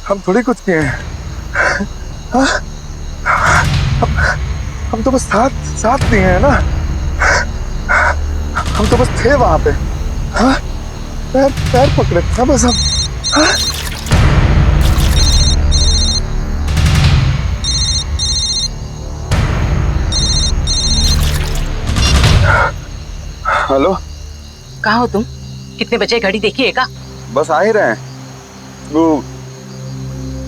हम थोड़ी कुछ किए हैं। हाँ? हम तो बस साथ साथ दिए हैं ना। हम तो बस थे वहां पे। हाँ? पैर पैर पकड़े थे बस हम। हाँ? हेलो, कहाँ हो तुम? कितने बजे? घड़ी देखिए का? बस आ ही रहे हैं। वो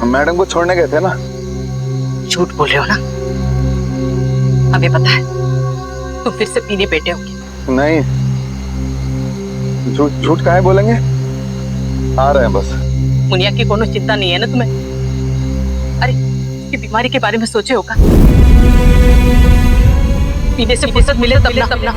मैडम को छोड़ने गए थे ना। झूठ बोल रहे हो ना? हमें पता है तुम फिर से पीने बैठे होंगे। नहीं, झूठ झूठ काहे बोलेंगे। आ रहे हैं बस। मुनिया की कोनो चिंता नहीं है ना तुम्हें? अरे इसकी बीमारी के बारे में सोचे होगा? पीने से फुर्सत मिले तब ना।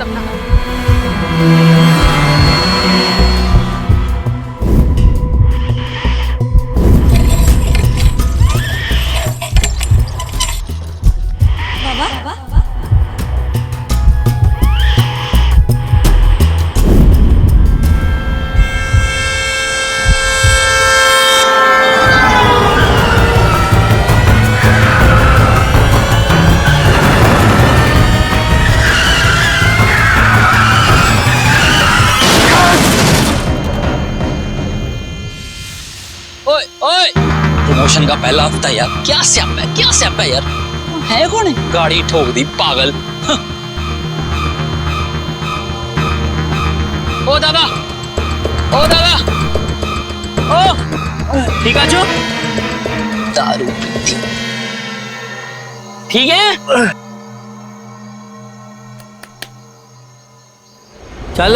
ओए ओए, प्रमोशन का पहला हफ्ता यार, क्या स्यापा है यार। है कौन है? गाड़ी ठोक दी पागल। ओ दादा, ओ दादा, ओ ठीक है जो दारू पीती। ठीक है चल।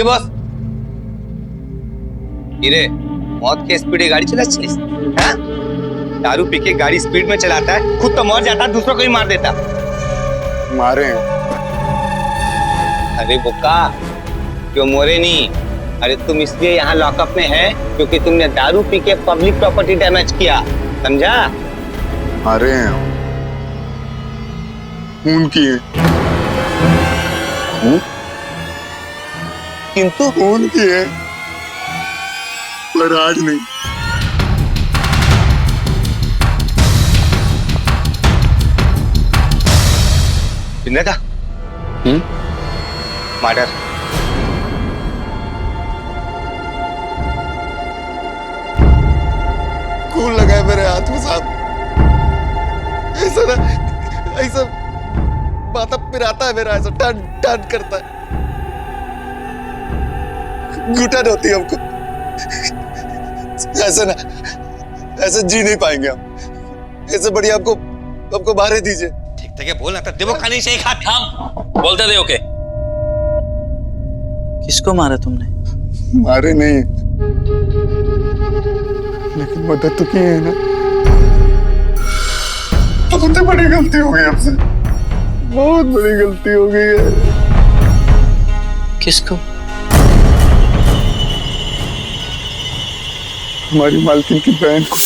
बस हीरे, मौत के स्पीड गाड़ी चला चलिस। दारू पी के गाड़ी स्पीड में चलाता है, खुद तो मर जाता, दूसरों को ही मार देता। मारे हैं। अरे बोका, क्यों मोरे नहीं? अरे तुम इसलिए यहाँ लॉकअप में है क्योंकि तुमने दारू पी के पब्लिक प्रॉपर्टी डैमेज किया, समझा? मारे हैं। खून किए। किंतु खून किए, पर आज नहीं। सुनने का मर्डर। खून लगा है मेरे हाथ में साहब। ऐसा माथा पिराता है मेरा, ऐसा टन टन करता है, घुटन होती है हमको। ऐसे ना, ऐसे जी नहीं पाएंगे हम। ऐसे बढ़िया हमको मारे दीजिए। ठीक है बोलना था, देवो खानी से एक हाथ हम बोलते दे। ओके, किसको मारा तुमने? मारे नहीं, लेकिन मदद तो की है ना। बहुत बड़ी गलती हो गई हमसे, बहुत बड़ी गलती हो गई है। किसको? हमारी मालकिन की बहन को।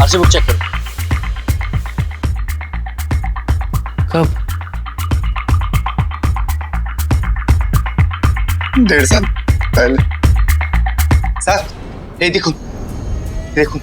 आरसी बुक चेक करो। कब? 1.5 साल पहले। सर ये देखो देखो,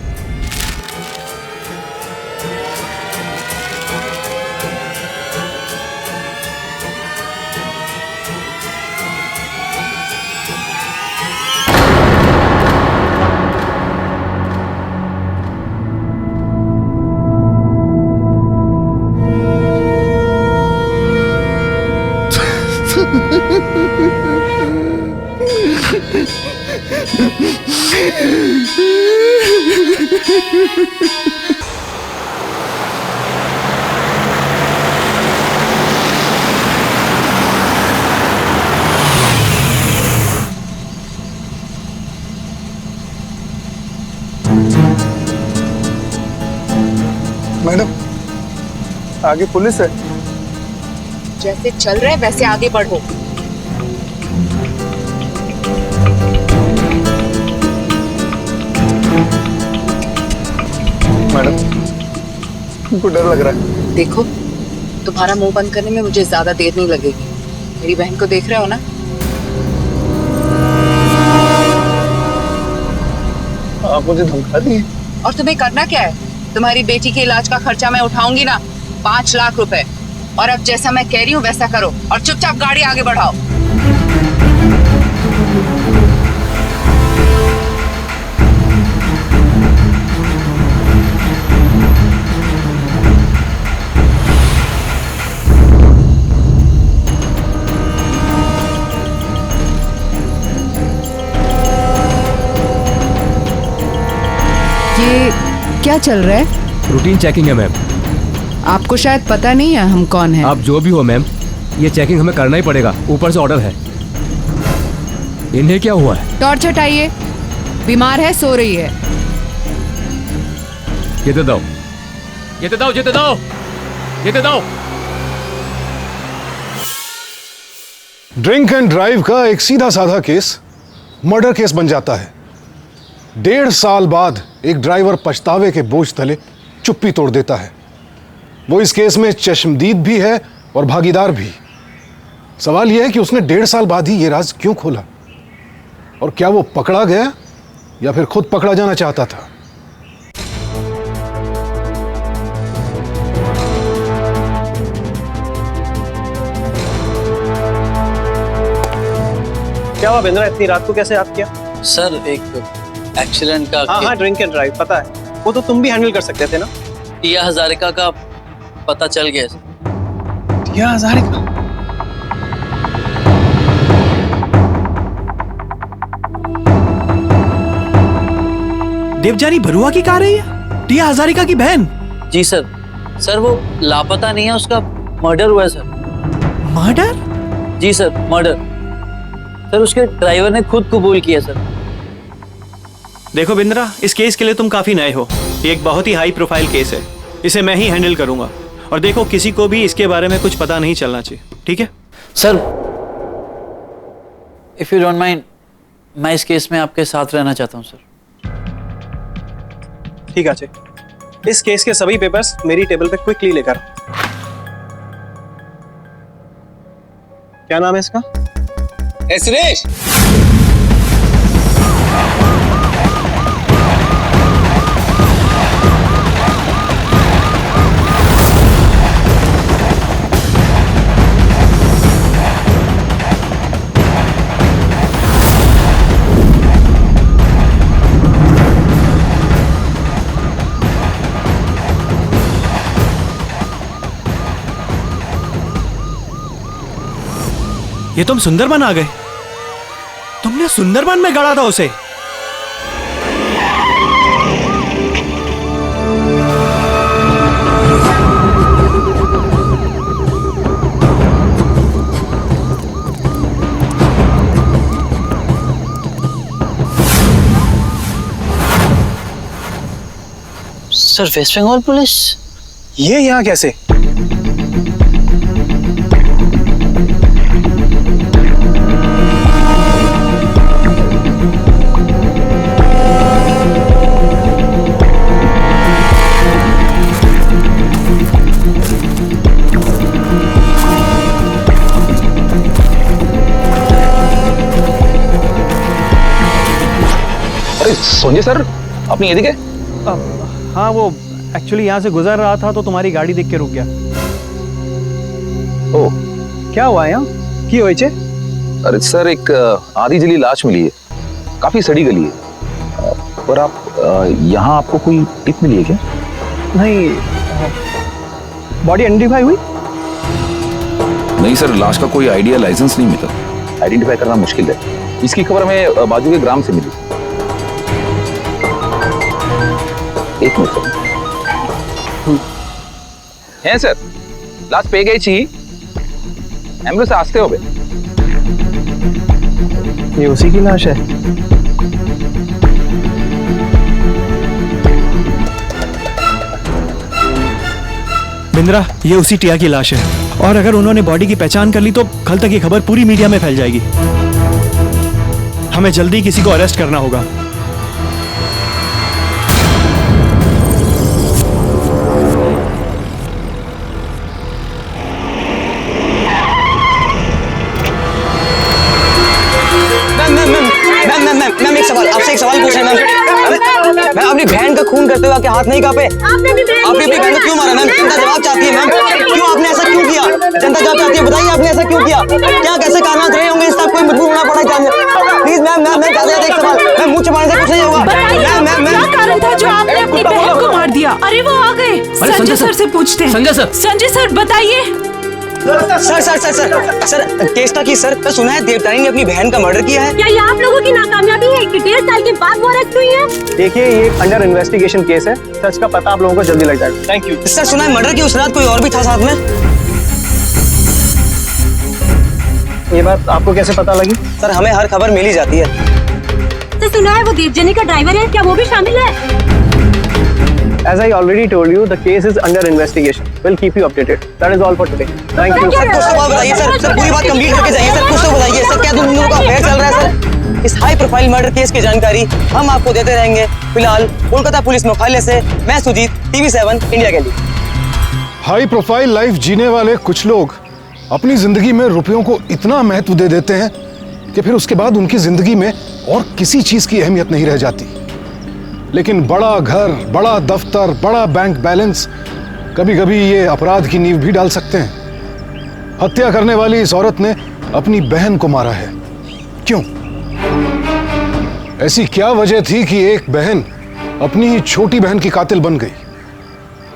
मैडम, आगे पुलिस है। जैसे चल रहे वैसे आगे बढ़ो। हमको डर लग रहा है। देखो, तुम्हारा मुंह बंद करने में मुझे ज्यादा देर नहीं लगेगी। मेरी बहन को देख रहे हो ना? आप मुझे धमका दिए। और तुम्हें करना क्या है? तुम्हारी बेटी के इलाज का खर्चा मैं उठाऊंगी ना, 5 लाख रुपए। और अब जैसा मैं कह रही हूँ वैसा करो और चुपचाप गाड़ी आगे बढ़ाओ। ये क्या चल रहा है? रूटीन चेकिंग है मैम। आपको शायद पता नहीं है हम कौन हैं। आप जो भी हो मैम, ये चेकिंग हमें करना ही पड़ेगा, ऊपर से ऑर्डर है। इन्हें क्या हुआ है? टॉर्च हटाइए, बीमार है, सो रही है। ये दे दो, ये दे दो, ये दे दो, ये दे दो। ड्रिंक एंड ड्राइव का एक सीधा साधा केस मर्डर केस बन जाता है। 1.5 साल बाद एक ड्राइवर पछतावे के बोझ तले चुप्पी तोड़ देता है। वो इस केस में चश्मदीद भी है और भागीदार भी। सवाल यह है कि उसने 1.5 साल बाद ही ये राज क्यों खोला, और क्या वो पकड़ा गया या फिर खुद पकड़ा जाना चाहता था। क्या हुआ बिंद्रा, इतनी रात को कैसे याद किया? सर एक एक्सीडेंट का हाँ, ड्रिंक एंड ड्राइव पता है, वो तो तुम भी हैंडल कर सकते थे ना। टिया हजारिका का पता चल गया सर। टिया हजारिका? देवजानी बरुआ की कार है ये? टिया हजारिका की बहन? जी सर। सर वो लापता नहीं है, उसका मर्डर हुआ है सर। मर्डर? जी सर, मर्डर। सर उसके ड्राइवर ने खुद कबूल किया सर। देखो बिंद्रा, इस केस के लिए तुम काफी नए हो। ये एक बहुत ही हाई प्रोफाइल केस है, इसे मैं ही हैंडल करूंगा। और देखो, किसी को भी इसके बारे में कुछ पता नहीं चलना चाहिए, ठीक है? Sir if you don't mind, मैं इस केस में आपके साथ रहना चाहता हूं सर। ठीक है, इस केस के सभी पेपर्स मेरी टेबल पे क्विकली लेकर। क्या नाम है इसका? सुरेश, ये तुम सुंदरबन आ गए? तुमने सुंदरबन में गाड़ा था उसे? Sir West Bengal police? ये यहाँ कैसे? संजय सर, अपनी ये दिखे? हाँ, वो एक्चुअली यहाँ से गुजर रहा था तो तुम्हारी गाड़ी देख के रुक गया। ओह, क्या हुआ यहाँ? की होई छे? अरे सर, एक आधी जली लाश मिली है, काफी सड़ी गली है। पर आप यहाँ आपको कोई टिप मिली है क्या? नहीं, बॉडी आइडेंटिफाई हुई? नहीं सर, लाश का कोई आइडिया लाइसेंस नहीं मिला, आइडेंटिफाई करना मुश्किल है। इसकी खबर हमें बाजू के ग्राम से मिली। एक मिनट सर। है सर, लाश पे गई छी, एम्बुलेंस आस्ते हो गए। ये उसी की लाश है? बिंद्रा, ये उसी टिया की लाश है, और अगर उन्होंने बॉडी की पहचान कर ली तो कल तक ये खबर पूरी मीडिया में फैल जाएगी। हमें जल्दी किसी को अरेस्ट करना होगा। अपनी बहन का खून करते हुए आपके हाथ नहीं कांपे? आपने अपनी बहन को क्यों मारा मैम? जनता जवाब चाहती है मैम। क्यों आपने ऐसा क्यों किया? जनता जवाब चाहती है, बताइए आपने ऐसा क्यों किया? क्या कैसे कारनामे रहे होंगे, इससे कोई मजबूर होना पड़ा जानने? प्लीज मैम मैम मैम ज्यादा एक सवाल, मैम मुंह छुपाने से कुछ नहीं होगा। मैम मैम क्या कारण था जो आपने अपनी बहन को मार दिया? अरे वो आ गए, संजय सर से पूछते हैं। संजय सर बताइए। Sir sir sir sir sir case का की सर, सुना है देवतानी ने अपनी बहन का मर्डर किया है। क्या ये आप लोगों की नाकामयाबी है कि 1.5 साल के बाद वो अरेस्ट हुई है? देखिए ये एक अंडर इन्वेस्टिगेशन केस है, सच का पता आप लोगों को जल्दी लग जाएगा। Thank you. सर सुना है मर्डर की उस रात कोई और भी था साथ में। ये बात आपको कैसे पता लगी? सर हमें हर खबर मिल ही जाती है। तो सुना है वो देवजनी का ड्राइवर है, क्या वो भी शामिल है? As I already told you, the case is under investigation. We'll keep you updated. That is all for today. Thank you. Sir कुछ तो बात बताइए सर, सर पूरी बात कंप्लीट करके जाइए सर, कुछ तो बताइए सर, क्या तुम दोनों का अफेयर चल रहा है सर? इस हाई प्रोफाइल मर्डर केस की जानकारी हम आपको देते रहेंगे। फिलहाल कोलकाता पुलिस मुख्यालय से मैं सुजीत, TV7 इंडिया के लिए। हाई प्रोफाइल लाइफ जीने वाले कुछ लोग अपनी जिंदगी में रुपयों को इतना महत्व दे देते हैं कि फिर उसके बाद उनकी जिंदगी में और किसी चीज की अहमियत नहीं रह जाती। लेकिन बड़ा घर, बड़ा दफ्तर, बड़ा बैंक बैलेंस कभी कभी ये अपराध की नींव भी डाल सकते हैं। हत्या करने वाली इस औरत ने अपनी बहन को मारा है। क्यों? ऐसी क्या वजह थी कि एक बहन अपनी ही छोटी बहन की कातिल बन गई?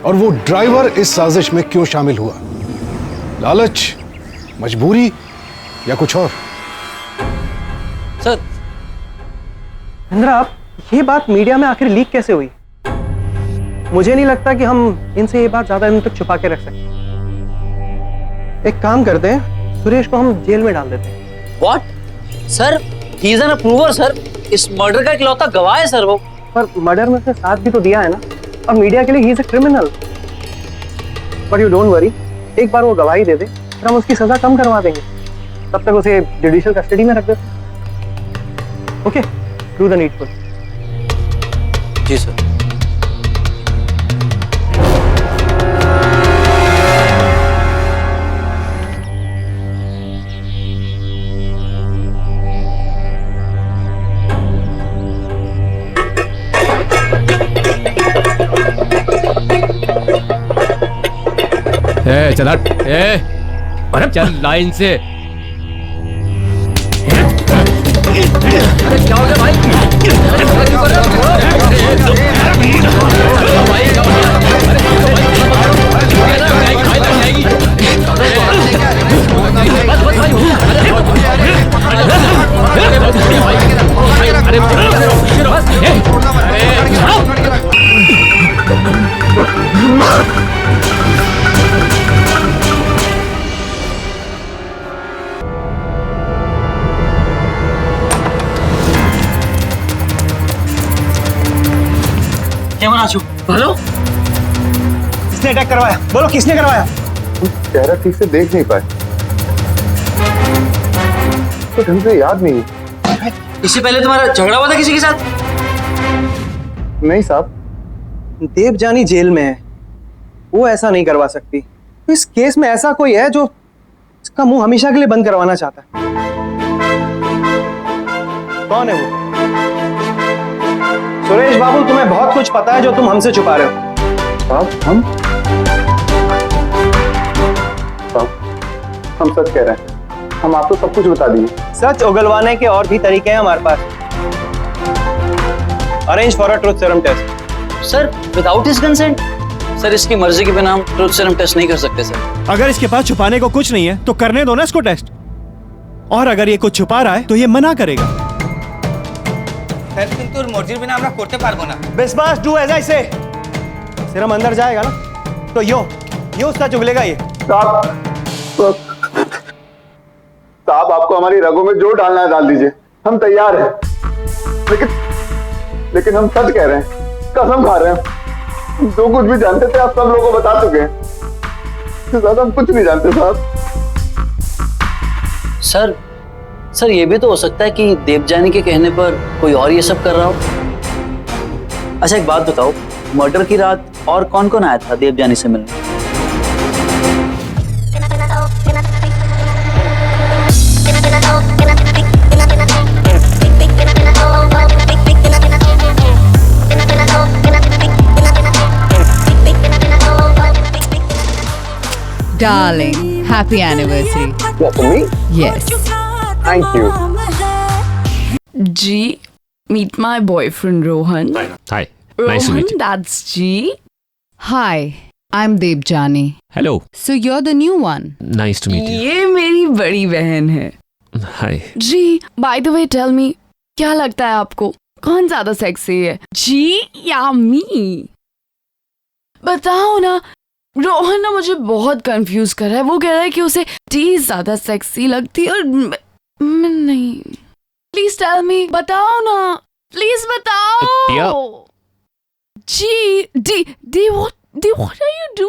और वो ड्राइवर इस साजिश में क्यों शामिल हुआ? लालच, मजबूरी या कुछ और? सर इंद्रा, आप ये बात मीडिया में आखिर लीक कैसे हुई? मुझे नहीं लगता कि हम इनसे ये बात ज्यादा दिन तक छुपा के रख सकते। एक काम करते हैं, सुरेश को हम जेल में डाल देते हैं। What? Sir he is an approver sir, इस मर्डर का इकलौता गवाह है सर वो। पर मर्डर में से साथ भी तो दिया है ना, और मीडिया के लिए he is a criminal. But you don't worry, एक बार वो गवाही दे दे फिर हम उसकी सजा कम करवा देंगे। तब तक उसे जुडिशियल कस्टडी में रख देते। Okay, do the needful. जी सर। चल हट, अरे चल लाइन से। अरे क्या हो गया भाई? हेलो, किसने अटैक करवाया? बोलो किसने करवाया? चेहरा ठीक से देख नहीं पाए, तो ढंग से याद नहीं। इससे पहले तुम्हारा झगड़ा हुआ था किसी के साथ? नहीं साहब। देवजानी जेल में है, वो ऐसा नहीं करवा सकती। तो इस केस में ऐसा कोई है जो इसका मुंह हमेशा के लिए बंद करवाना चाहता है। कौन है वो? सुरेश बाबू, तुम्हें बहुत कुछ पता है जो तुम हमसे छुपा रहे हो। साहब हम सच कह रहे हैं, हम आपको सब कुछ बता दिए। सच उगलवाने के और भी तरीके हैं हमारे पास। Arrange for a truth serum test. Sir without his consent? Sir इसकी मर्जी के बिना हम ट्रुथ सीरम टेस्ट नहीं कर सकते सर। अगर इसके पास छुपाने को कुछ नहीं है तो करने दो ना इसको टेस्ट। और अगर ये कुछ छुपा रहा है तो ये मना करेगा। बिस्वास डू एज आई से। सीरम अंदर जाएगा ना तो यो सच उगलेगा ये। साहब आपको हमारी रगों में जो डालना है डाल दीजिए, हम तैयार हैं। लेकिन हम सच कह रहे हैं, कसम खा रहे हैं, जो कुछ भी जानते थे आप सब लोगों को बता चुके हैं। इससे ज्यादा हम कुछ नहीं जानते साहब। सर ये भी तो हो सकता है कि देवजानी के कहने पर कोई और ये सब कर रहा हो। अच्छा एक बात बताओ, मर्डर की रात और कौन कौन आया था देवजानी से मिलने? Oh Darling, happy anniversary. What, for me? Yes. Thank you. G, meet my boyfriend Rohan. Hi. Nice to meet Rohan, you. that's G. Hi, I'm Debjani. Hello. So you're the new one. Nice to meet you. ये मेरी बड़ी बहन है. Hi. Ji, by the way, tell me, क्या लगता है आपको? कौन ज्यादा सेक्सी है? जी या मी? बताओ ना. रोहन ना मुझे बहुत कंफ्यूज कर रहा है. वो कह रहा है कि उसे टी ज्यादा सेक्सी लगती है और मैं नहीं. Please tell me. बताओ ना. प्लीज बताओ. जी डी व्हाट आर यू डू?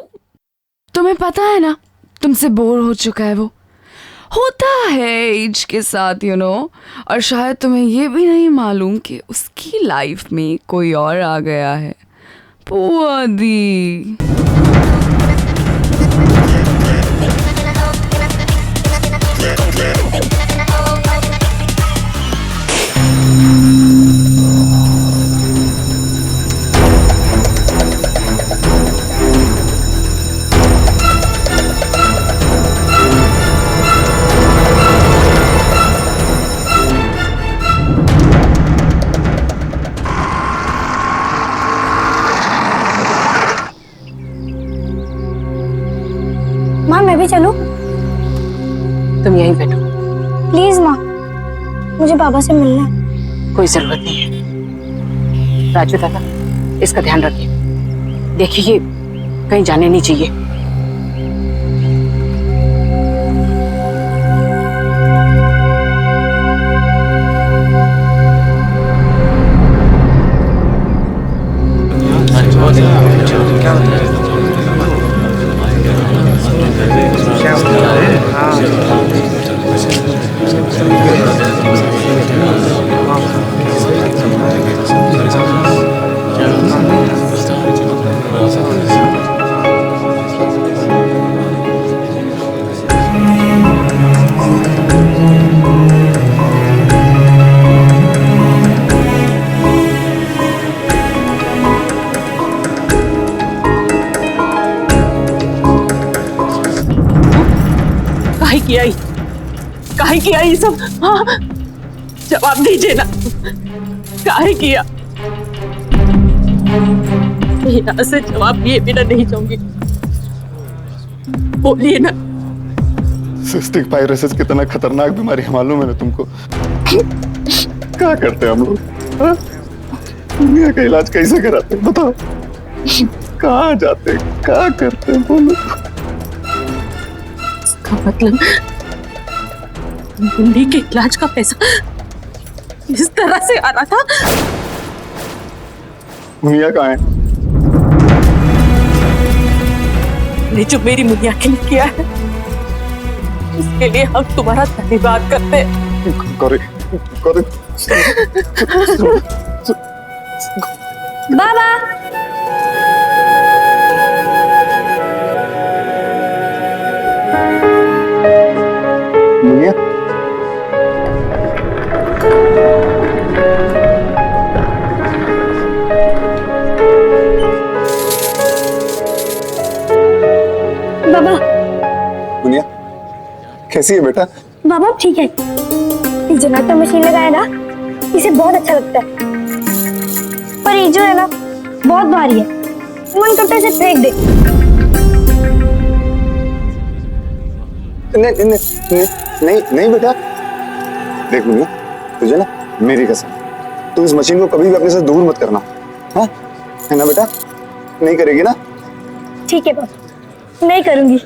तुम्हें पता है ना, तुमसे बोर हो चुका है वो. होता है एज के साथ, यू नो. और शायद तुम्हें ये भी नहीं मालूम कि उसकी लाइफ में कोई और आ गया है. पुआ दी. माँ मैं भी चलूं? तुम यहीं बैठो. प्लीज माँ, मुझे बाबा से मिलना है. कोई जरूरत नहीं है. राजू दादा, इसका ध्यान रखिए. देखिए ये कहीं जाने नहीं चाहिए. काहे किया ये सब? हाँ, जवाब दीजिए ना. काहे किया? यहाँ से जवाब दिए बिना नहीं जाऊंगी. बोलिए ना. सिस्टिक फाइब्रोसिस कितना खतरनाक बीमारी है मालूम है ना तुमको? क्या करते हैं हम लोग? हाँ? दुनिया का इलाज कैसे कराते हैं बताओ? कहाँ जाते हैं? क्या करते हैं बोलो? इसका मतलब मुंडी के इलाज का पैसा इस तरह से आ रहा था. दुनिया कहाँ है? ने जो मेरी मुनिया के लिए किया है, उसके लिए हम तुम्हारा धन्यवाद करते हैं. गौरी, गौरी, बाबा मुनिया, बाबा मुनिया, कैसी है बेटा? बाबा ठीक है. इस जनरेटर मशीन लगाया ना, इसे बहुत अच्छा लगता है. पर ये जो है ना, बहुत भारी है. मन करता है इसे फेंक दे. नहीं नहीं नहीं नहीं बेटा, देख मुनिया, तुझे ना मेरी कसम, तू इस मशीन को कभी भी अपने से दूर मत करना. हाँ है ना बेटा? नहीं करेगी ना? ठीक है बाबा, नहीं करूंगी.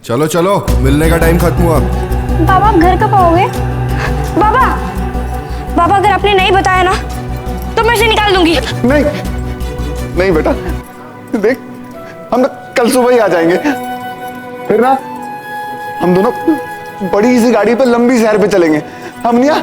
चलो चलो, मिलने का टाइम खत्म हुआ. बाबा आप घर कब आओगे? बाबा बाबा अगर आपने नहीं बताया ना, तो मैं इसे निकाल दूंगी. नहीं नहीं बेटा, देख हम ना कल सुबह ही आ जाएंगे. फिर ना हम दोनों बड़ी सी गाड़ी पे लंबी सैर पे चलेंगे. हम निया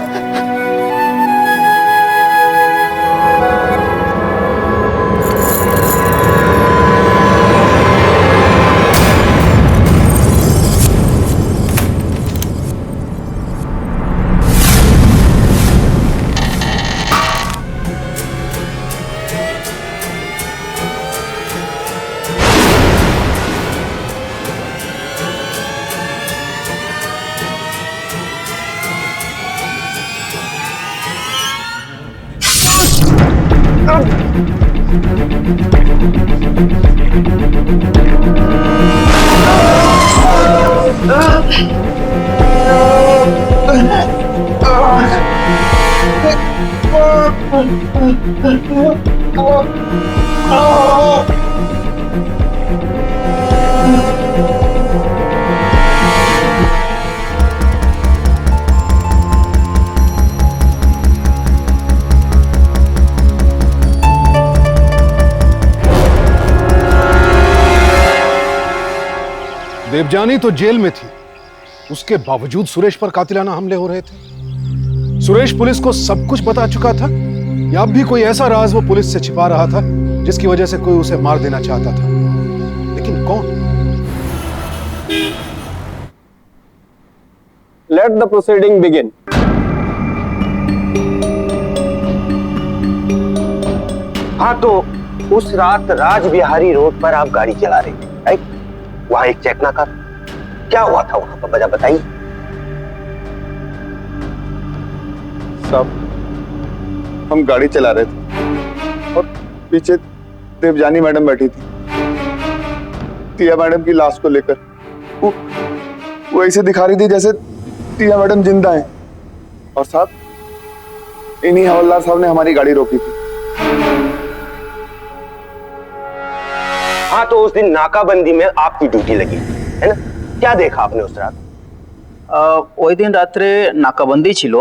देवजानी तो जेल में थी, उसके बावजूद सुरेश पर कातिलाना हमले हो रहे थे। सुरेश पुलिस को सब कुछ बता चुका था या अब भी कोई ऐसा राज वो पुलिस से छिपा रहा था जिसकी वजह से कोई उसे मार देना चाहता था, लेकिन कौन? Let the proceeding begin. हाँ, तो उस रात राजबिहारी रोड पर आप गाड़ी चला रहे थे, राइट? वहां एक चेकनाका, क्या हुआ था वहां पर, वजह बताइए। साहब, हम गाड़ी चला रहे थे और पीछे देवजानी मैडम बैठी थी, टिया मैडम की लाश को लेकर। वो ऐसे दिखा रही थी जैसे टिया मैडम जिंदा है। और साहब, इन्हीं हवलदार साहब ने हमारी गाड़ी रोकी थी। हाँ, तो उस दिन नाकाबंदी में आपकी ड्यूटी लगी है ना? क्या देखा आपने उस रात? ওই দিন রাত্রে নাকাবন্দি ছিল।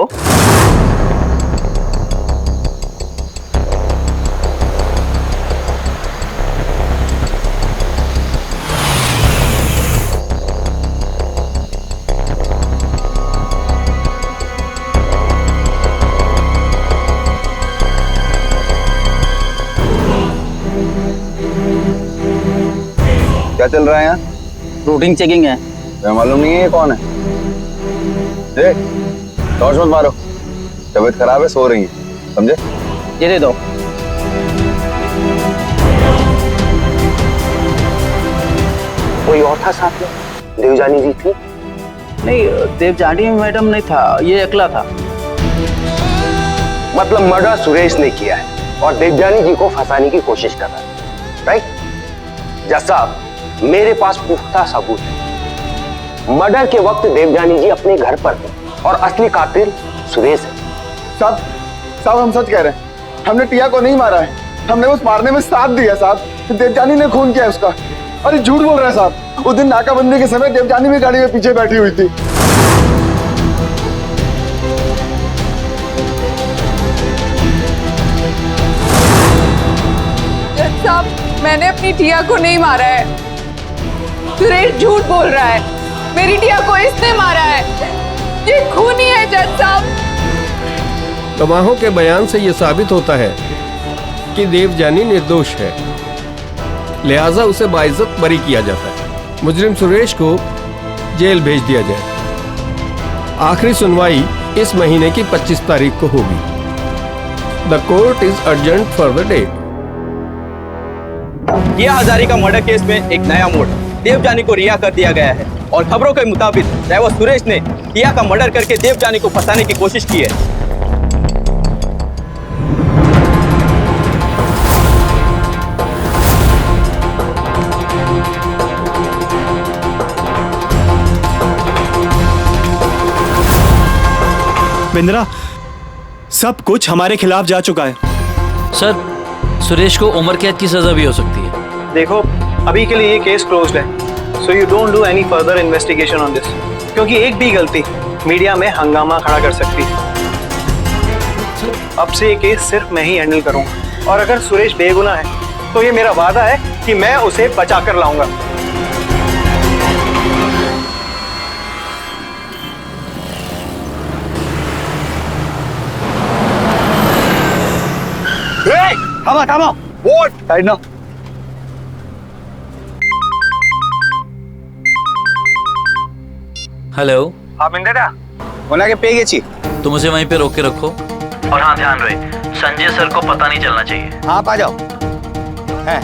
क्या चल रहा है यहाँ? रूटिंग चेकिंग है। मैं मालूम नहीं है ये कौन है। टॉर्च मत मारो, तबीयत खराब है, सो रही है, समझे? ये दे दो। कोई और था साथ में? देवजानी जी थी? नहीं, देवजानी मैडम नहीं था, ये अकेला था। मतलब मर्डर सुरेश ने किया है और देवजानी जी को फंसाने की कोशिश कर रहा है, राइट? जज साहब, मेरे पास पुख्ता सबूत है। मर्डर के वक्त देवजानी जी अपने घर पर थे और असली कातिल सुरेश है। साहब, हम सच कह रहे हैं, हमने टिया को नहीं मारा है, हमने उस मारने में साथ दिया साहब। देवजानी ने खून किया उसका। अरे झूठ बोल रहे हैं साहब, उस दिन नाकाबंदी के समय देवजानी भी गाड़ी में पीछे बैठी हुई थी। जज साहब, मैंने अपनी टिया को नहीं मारा है। सुरेश झूठ बोल रहा है, मेरी टिया को इसने मारा है। ये खूनी है जज साहब। गवाहों के बयान से यह साबित होता है कि देवजानी निर्दोष है, लिहाजा उसे बाइज्जत बरी किया जाता है। मुजरिम सुरेश को जेल भेज दिया जाए। आखिरी सुनवाई इस महीने की 25 तारीख को होगी। The court is urgent for the date. किया हजारी का मर्डर केस में एक नया मोड़, देवजानी को रिहा कर दिया गया है और खबरों के मुताबिक ड्राइवर सुरेश ने किया का मर्डर करके देवजानी को फंसाने की कोशिश की है। बिंद्रा, सब कुछ हमारे खिलाफ जा चुका है। सर, सुरेश को उम्र कैद की सजा भी हो सकती है। देखो, अभी के लिए ये केस क्लोज्ड है, so you don't do any further investigation on this, क्योंकि एक भी गलती मीडिया में हंगामा खड़ा कर सकती है। अब से ये केस सिर्फ मैं ही हैंडल करूंगा और अगर सुरेश बेगुनाह है तो ये मेरा वादा है कि मैं उसे बचा कर लाऊंगा। थामा थामा, वोट साइड ना। हेलो। हाँ बिंद्रा, होना के पे गेची। तुम उसे वहीं पे रोक के रखो और हाँ, ध्यान रहे संजय सर को पता नहीं चलना चाहिए। हाँ, आप आ जाओ। है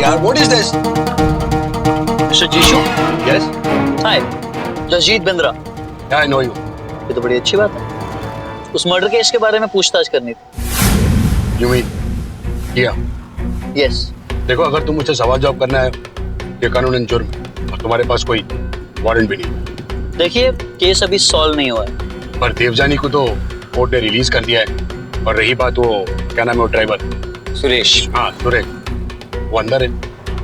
यार, what is this? Mister Jisshu, yes, hi, Jasjit Bindra. I know you. ये तो बड़ी अच्छी बात है। उस मर्डर केस के बारे में पूछताछ करनी थी। यू मीन किया? यस। देखो, अगर तुम मुझसे सवाल जवाब करना है, ये कानूनन जुर्म और तुम्हारे पास कोई वारंट भी नहीं। देखिए, केस अभी सॉल्व नहीं हुआ है। पर देवजानी को तो कोर्ट ने रिलीज कर दिया है। और रही बात वो, क्या नाम है वो ड्राइवर? सुरेश। हाँ, सुरेश, वो अंदर है।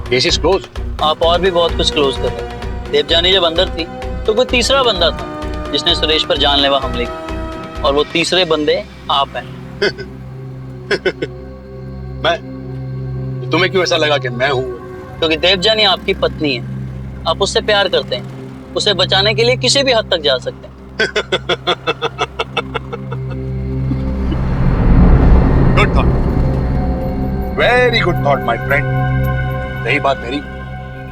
Case is close. आप और भी बहुत कुछ क्लोज कर रहे हैं। देवजानी जब अंदर थी तो कोई तीसरा बंदा था जिसने सुरेश पर जानलेवा हमले किए, और वो तीसरे बंदे आप हैं। मैं? तुम्हें क्यों ऐसा लगा कि मैं हूँ? क्योंकि देवजानी आपकी पत्नी है, आप उससे प्यार करते हैं, उसे बचाने के लिए किसी भी हद तक जा सकते हैं। Good thought, very good thought my friend. रही बात मेरी,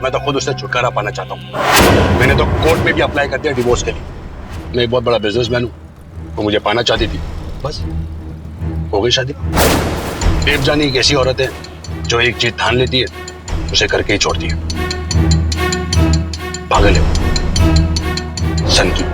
मैं तो खुद उससे छुटकारा पाना चाहता हूँ। मैंने तो कोर्ट में भी अप्लाई कर दिया डिवोर्स के लिए। मैं एक बहुत बड़ा बिजनेसमैन हूँ, वो मुझे पाना चाहती थी, बस हो गई शादी। देवजानी एक ऐसी औरत है जो एक चीज ठान लेती है, उसे करके ही छोड़ती है। पागल है वो, सन की।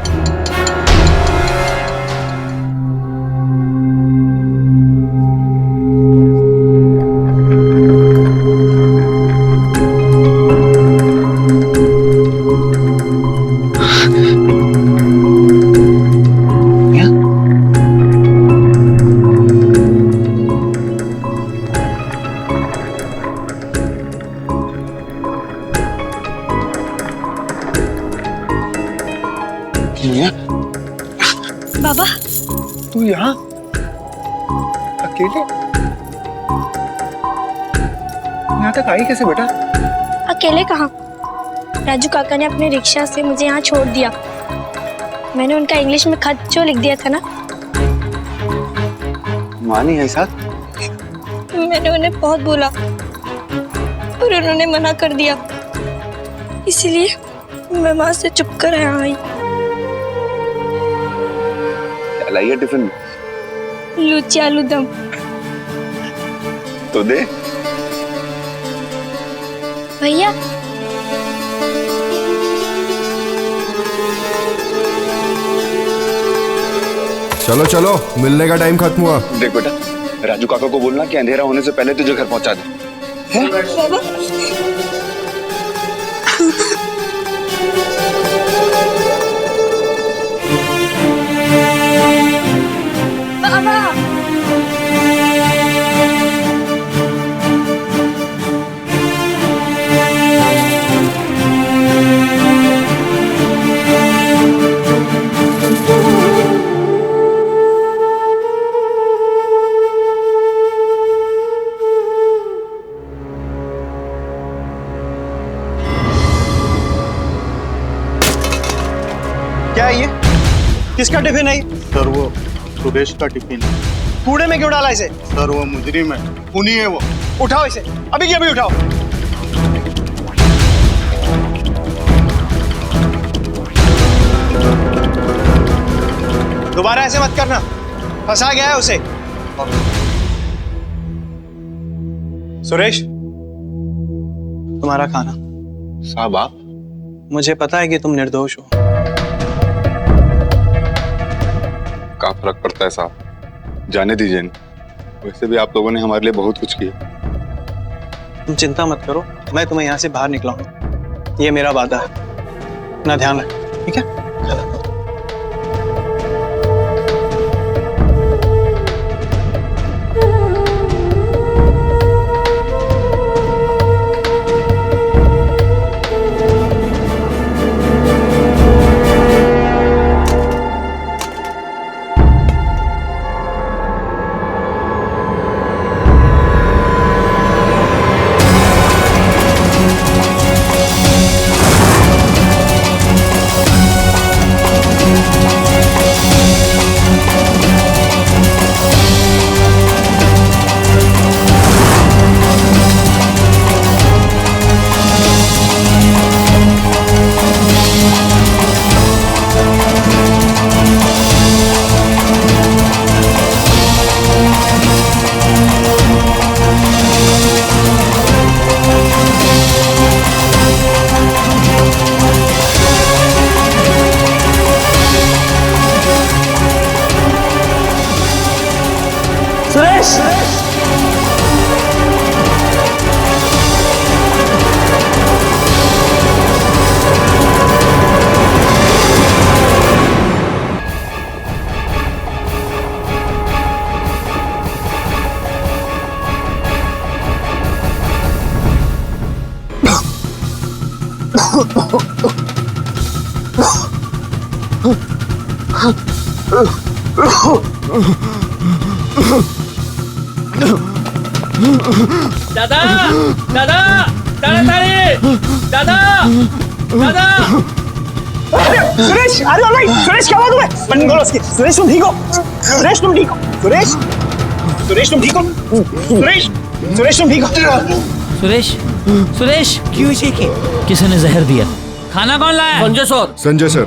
बाबा, तू यहाँ अकेले? यहाँ तक आई कैसे बेटा? अकेले कहाँ? राजू काका ने अपने रिक्शा से मुझे यहाँ छोड़ दिया। मैंने उनका इंग्लिश में खत जो लिख दिया था ना, मानी है साथ? मैंने उन्हें बहुत बोला पर उन्होंने मना कर दिया, इसलिए मैं वहां से चुप कर यहाँ आई। लाइए टिफिन में? लूची आलू दम। तो दे भैया। चलो चलो, मिलने का टाइम खत्म हुआ। देख बेटा, राजू काका को बोलना कि अंधेरा होने से पहले तुझे घर पहुंचा दे। बाबा। क्या है ये? किसका टिफिन है? सर वो सुरेश का टिफिन। कूड़े में क्यों डाला इसे? सर वो मुजरिम है, खूनी है वो। उठाओ इसे, अभी की अभी उठाओ। दोबारा ऐसे मत करना, फंसा गया है उसे। सुरेश, तुम्हारा खाना। साहब आप? मुझे पता है कि तुम निर्दोष हो। क्या फर्क पड़ता है साहब, जाने दीजिए। वैसे भी आप लोगों ने हमारे लिए बहुत कुछ किया। तुम चिंता मत करो, मैं तुम्हें यहाँ से बाहर निकलाऊंगा, ये मेरा वादा है। अपना ध्यान रख, ठीक है? दादा दादा ताड़ाताड़ी दादा दादा सुरेश अरे भाई सुरेश क्या हुआ तुम्हें? बंद करो उसकी। सुरेश तुम ठीक हो? सुरेश तुम ठीक हो? सुरेश सुरेश तुम ठीक हो? सुरेश सुरेश तुम ठीक हो? सुरेश सुरेश क्यों चीखी? किसी ने जहर दिया। खाना कौन लाया? संजय सर। संजय सर।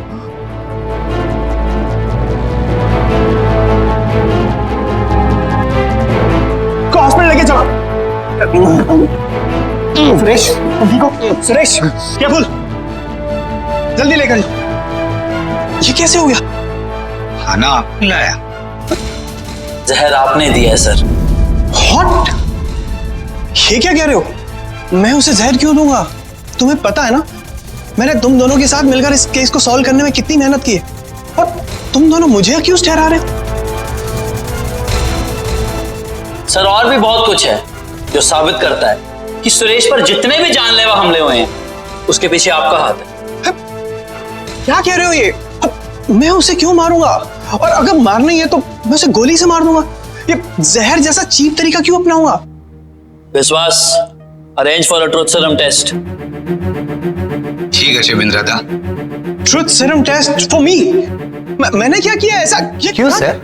को हॉस्पिटल लेके चलो। सुरेश तुम ठीक हो? सुरेश क्या बोल? जल्दी लेकर ये कैसे हो गया? खाना आपने लाया? जहर आपने दिया है सर। What? ये क्या कह रहे हो? मैं उसे जहर क्यों दूंगा? तुम्हें पता है ना मैंने तुम दोनों के साथ मिलकर इस केस को सॉल्व करने में कितनी मेहनत की है और तुम दोनों मुझे अक्यूज ठहरा रहे हो। सर और भी बहुत कुछ है जो साबित करता है कि सुरेश पर जितने भी जानलेवा हमले हुए हैं उसके पीछे आपका हाथ है। क्या कह रहे हो ये? मैं उसे क्यों मारूंगा? और अगर मारना ही है तो मैं उसे गोली से मार दूंगा। ये जहर जैसा चीप तरीका क्यों अपनाऊंगा? Vishwas, arrange for a truth serum test. ठीक है Shivendra da. Truth serum test for me? मैंने क्या किया ऐसा? क्यों सर?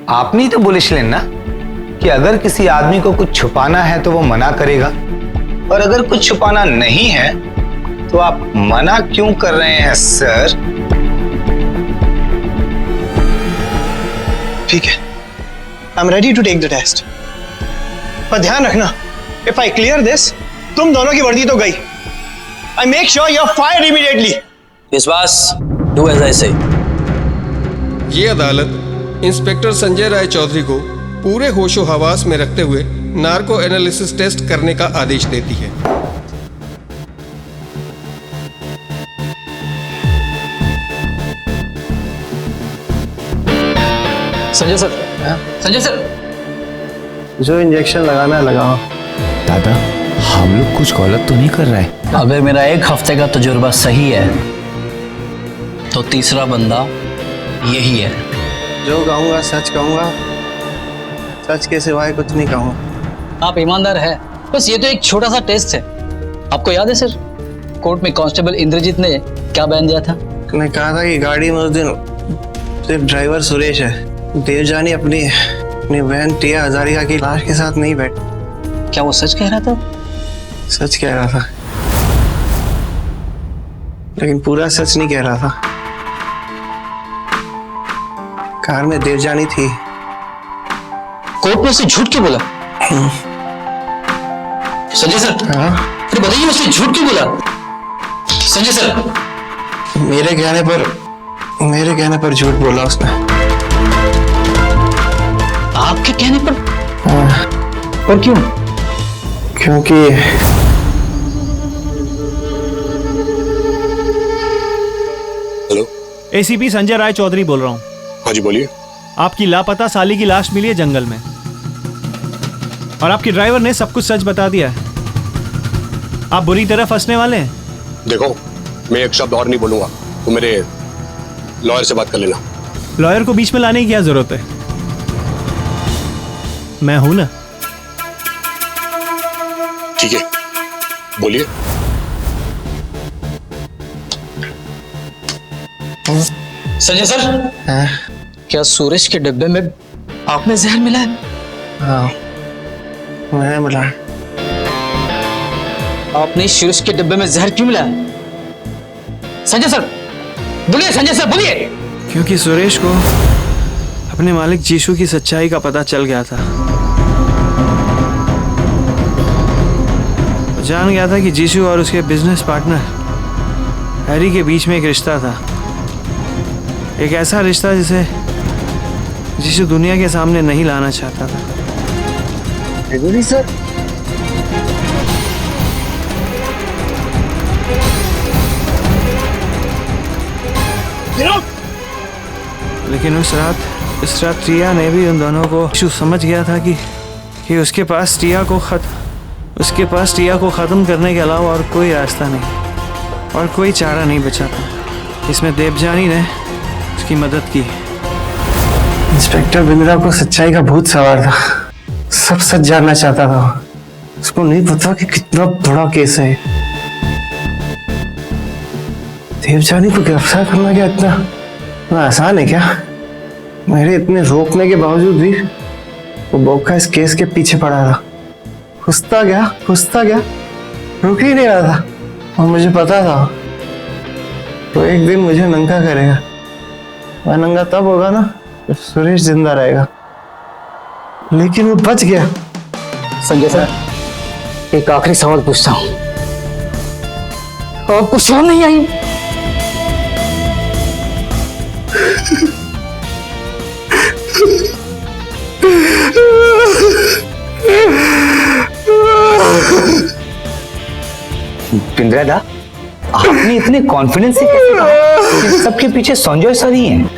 आपने तो बोलिश लेना कि अगर किसी आदमी को कुछ छुपाना है तो वो मना करेगा, और अगर कुछ छुपाना नहीं है तो आप मना क्यों कर रहे हैं सर? ठीक है, I am ready to take the test, पर ध्यान रखना इफ आई क्लियर दिस तुम दोनों की वर्दी तो गई। I make sure you are fired immediately. Vishwas, do as I say. ये अदालत इंस्पेक्टर संजय राय चौधरी को पूरे होशो हवास में रखते हुए नार्को एनालिसिस टेस्ट करने का आदेश देती है। संजय सर, संजय सर, जो इंजेक्शन लगाना है लगाओ। दादा हम लोग कुछ गलत तो नहीं कर रहे हैं? अगर मेरा एक हफ्ते का तजुर्बा सही है तो तीसरा बंदा यही है। जो कहूंगा सच कहूंगा, सच के सिवाय कुछ नहीं कहूंगा। आप ईमानदार है। बस ये तो एक छोटा सा टेस्ट है। आपको याद है सर कोर्ट में कांस्टेबल इंद्रजीत ने क्या बयान दिया था? मैं कहा था कि गाड़ी में उस दिन सिर्फ ड्राइवर सुरेश है, देवजानी अपनी बहन टिया हजारिका की लाश के साथ नहीं बैठ। क्या वो सच कह रहा था? सच कह रहा था, लेकिन पूरा सच नहीं कह रहा था। कार में देवजानी थी। कोर्ट में उसे झूठ क्यों बोला? संजय सर, अरे बताइए उसे झूठ क्यों बोला? संजय सर, मेरे कहने पर झूठ बोला उसने। आपके कहने पर? पर क्यों? क्योंकि हेलो, एसीपी संजय राय चौधरी बोल रहा हूँ। हाँ जी बोलिए। आपकी लापता साली की लाश मिली है जंगल में, और आपके ड्राइवर ने सब कुछ सच बता दिया है। आप बुरी तरह फंसने वाले हैं। देखो, मैं एक शब्द और नहीं बोलूंगा, तो मेरे लॉयर से बात कर लेना। लॉयर को बीच में लाने की क्या जरूरत है? मैं हूं ना। ठीक है, बोलिए। संजय सर, क्या सूरज के डिब्बे में आपने जहर मिला है? हाँ, मैंने मिला। आपने सूरज के डिब्बे में जहर क्यों मिला? संजय सर बोलिए, संजय सर बोलिए। क्योंकि सुरेश को अपने मालिक जीशु की सच्चाई का पता चल गया था। वो जान गया था कि जीशु और उसके बिजनेस पार्टनर हैरी के बीच में एक रिश्ता था, एक ऐसा रिश्ता जिसे जीशु दुनिया के सामने नहीं लाना चाहता था। सर, लेकिन इस रात टिया ने भी उन दोनों को जीशु समझ गया था कि उसके पास टिया को खत्म करने के अलावा और कोई रास्ता नहीं, और कोई चारा नहीं बचा था। इसमें देवजानी ने उसकी मदद की। इंस्पेक्टर बिंद्रा को सच्चाई का भूत सवार था, सब सच जानना चाहता था। उसको नहीं पता कि कितना बड़ा केस है। देवजानी को गिरफ्तार करना क्या इतना आसान है क्या? मेरे इतने रोकने के बावजूद भी वो बोका इस केस के पीछे पड़ा रहा। घुसता गया, रुक ही नहीं रहा था। और मुझे पता था तो एक दिन मुझे नंगा करेगा। वह नंगा तब होगा ना जब सुरेश जिंदा रहेगा। लेकिन वो बच गया। संजय सर, एक आखिरी सवाल पूछता हूँ, आपको शर्म नहीं आई? बिंद्रा दा, आपने इतने कॉन्फिडेंस से कैसे कहा कि सबके पीछे संजय सर ही हैं?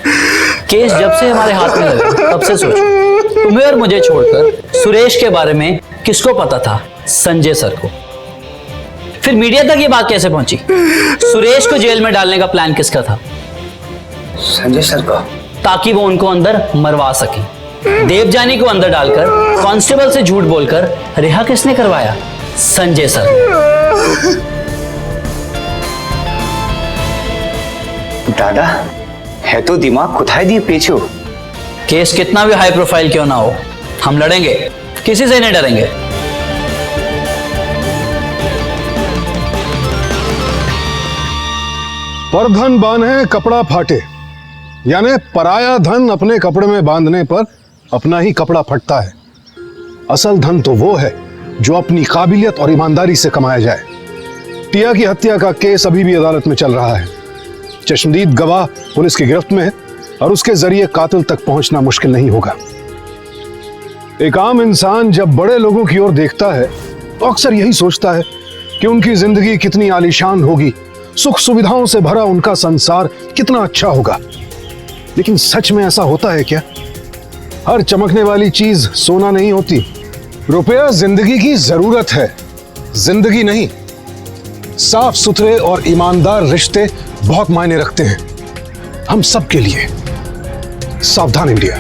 केस जब से हमारे हाथ में लगा तब से सोचो, तुम्हें और मुझे छोड़कर सुरेश के बारे में किसको पता था? संजय सर को। फिर मीडिया तक ये बात कैसे पहुंची? सुरेश को जेल में डालने का प्लान किसका था? संजय सर का, ताकि वो उनको अंदर मरवा सके। देवजानी को अंदर डालकर कांस्टेबल से झूठ बोलकर रिहा किसने करवाया? संजय सर। दादा, है तो दिमाग कुथाई दिए पीछे। केस कितना भी हाई प्रोफाइल क्यों ना हो, हम लड़ेंगे, किसी से नहीं डरेंगे। परधन बांधे कपड़ा फाटे, यानी पराया धन अपने कपड़े में बांधने पर अपना ही कपड़ा फटता है। असल धन तो वो है जो अपनी काबिलियत और ईमानदारी से कमाया जाए। टिया की हत्या का केस अभी भी अदालत में चल रहा है। चश्मदीद गवाह पुलिस की गिरफ्त में है और उसके जरिए कातिल तक पहुंचना मुश्किल नहीं होगा। एक आम इंसान जब बड़े लोगों की ओर देखता है तो अक्सर यही सोचता है कि उनकी जिंदगी कितनी आलीशान होगी, सुख सुविधाओं से भरा उनका संसार कितना अच्छा होगा। लेकिन सच में ऐसा होता है क्या? हर चमकने वाली चीज सोना नहीं होती। रुपया जिंदगी की जरूरत है, जिंदगी नहीं। साफ सुथरे और ईमानदार रिश्ते बहुत मायने रखते हैं हम सब के लिए। सावधान इंडिया।